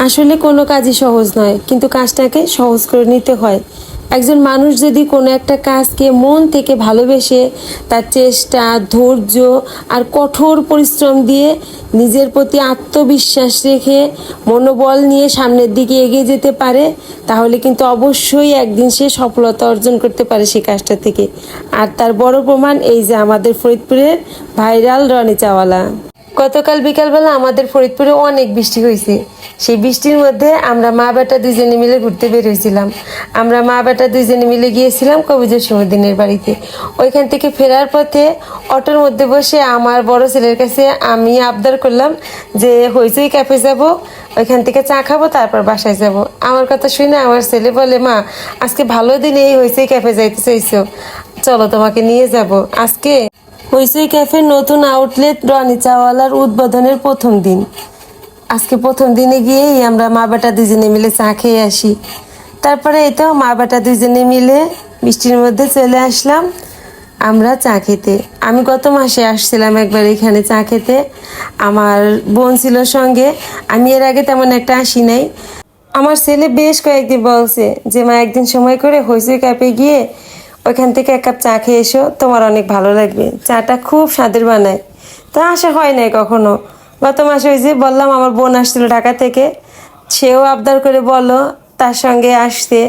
আসলে কোনো কাজই সহজ নয়, কিন্তু কাজটাকে সহজ করে নিতে হয়। একজন মানুষ যদি কোনো একটা কাজকে মন থেকে ভালোবেসে তার চেষ্টা, ধৈর্য আর কঠোর পরিশ্রম দিয়ে নিজের প্রতি আত্মবিশ্বাস রেখে মনোবল নিয়ে সামনের দিকে এগিয়ে যেতে পারে, তাহলে কিন্তু অবশ্যই একদিন সে সফলতা অর্জন করতে পারে সেই কাজটা থেকে। আর তার বড় প্রমাণ এই যে আমাদের ফরিদপুরের ভাইরাল রনি চাওয়ালা। গতকাল বিকালবেলা আমাদের ফরিদপুরে অনেক বৃষ্টি হয়েছে। সেই বৃষ্টির মধ্যে আমরা মা বেটা দুইজনে মিলে ঘুরতে বের হয়েছিলাম। আমরা মা বেটা দুইজনে মিলে গিয়েছিলাম কবিজর সমুদ্দিনের বাড়িতে। ওইখান থেকে ফেরার পথে অটোর মধ্যে বসে আমার বড় ছেলের কাছে আমি আবদার করলাম যে হইচই ক্যাফে যাব, ওইখান থেকে চা খাবো, তারপর বাসায় যাব। আমার কথা শুনে আমার ছেলে বলে, মা আজকে ভালো দিনে এই হইচই ক্যাফে যাইতে চাইছো, চলো তোমাকে নিয়ে যাব। আজকে হইচই ক্যাফের নতুন আউটলেট রনি চাওয়ালার উদ্বোধনের প্রথম দিন। আজকে প্রথম দিনে গিয়েই আমরা মা বেটা দুজনে মিলে চা খেয়ে আসি। তারপরে এই তো মা বেটা দুজনে মিলে বৃষ্টির মধ্যে চলে আসলাম আমরা চা খেতে। আমি গত মাসে আসছিলাম একবার এখানে চা খেতে, আমার বোন ছিল সঙ্গে। আমি এর আগে তেমন একটা আসি নাই। আমার ছেলে বেশ কয়েকদিন বলছে যে মা একদিন সময় করে হইচই ক্যাফে গিয়ে ওইখান থেকে এক কাপ চা খেয়ে এসো, তোমার অনেক ভালো লাগবে, চাটা খুব স্বাদের বানায়। তা আসা হয় নাই কখনো। গত মাসে ওই যে বললাম আমার বোন আসছিল ঢাকা থেকে, সেও আবদার করে বললো তার সঙ্গে আসতে,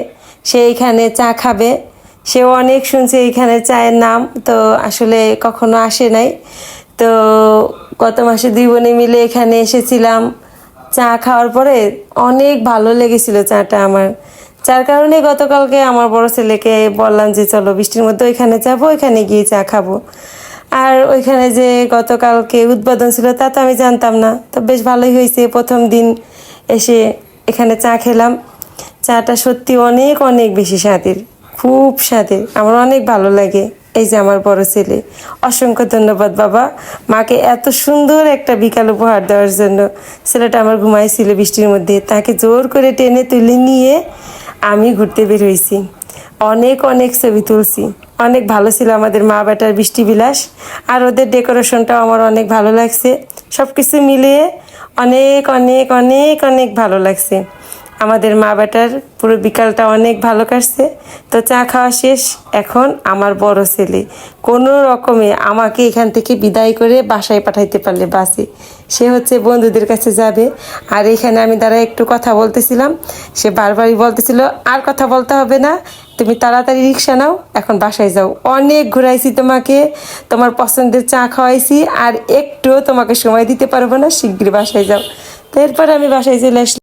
সে এইখানে চা খাবে। সেও অনেক শুনছে এইখানে চায়ের নাম, তো আসলে কখনো আসে নাই। তো গত মাসে দুই বোনে মিলে এখানে এসেছিলাম। চা খাওয়ার পরে অনেক ভালো লেগেছিল চাটা আমার। যার কারণে গতকালকে আমার বড় ছেলেকে বললাম যে চলো বৃষ্টির মধ্যে ওইখানে যাবো, ওইখানে গিয়ে চা খাবো। আর ওইখানে যে গতকালকে উদ্বোধন ছিল তা তো আমি জানতাম না, তো বেশ ভালোই হয়েছে। প্রথম দিন এসে এখানে চা খেলাম। চাটা সত্যি অনেক অনেক বেশি স্বাদের, খুব স্বাদের, আমার অনেক ভালো লাগে। এই যে আমার বড় ছেলে, অসংখ্য ধন্যবাদ বাবা মাকে এত সুন্দর একটা বিকাল উপহার দেওয়ার জন্য। ছেলেটা আমার ঘুমাইছিল বৃষ্টির মধ্যে, তাকে জোর করে টেনে তুলে নিয়ে আমি ঘুরতে বের হয়েছি। অনেক অনেক ছবি তুলছি। অনেক ভালো ছিল আমাদের মা বেটার বৃষ্টি বিলাস। আর ওদের ডেকোরেশনটাও আমার অনেক ভালো লাগছে। সব কিছু মিলিয়ে অনেক অনেক অনেক অনেক ভালো লাগছে। আমাদের মা বেটার পুরো বিকালটা অনেক ভালো কাটছে। তো চা খাওয়া শেষ, এখন আমার বড় ছেলে কোনো রকমে আমাকে এখান থেকে বিদায় করে বাসায় পাঠাইতে পারলে বাসে, সে হচ্ছে বন্ধুদের কাছে যাবে। আর এখানে আমি দ্বারা একটু কথা বলতেছিলাম, সে বারবারই বলতেছিল আর কথা বলতে হবে না, তুমি তাড়াতাড়ি রিক্সা নাও, এখন বাসায় যাও। অনেক ঘুরাইছি তোমাকে, তোমার পছন্দের চা খাওয়াইছি, আর একটু তোমাকে সময় দিতে পারবো না, শিগগির বাসায় যাও। তো এরপর আমি বাসায় চলে আসলাম।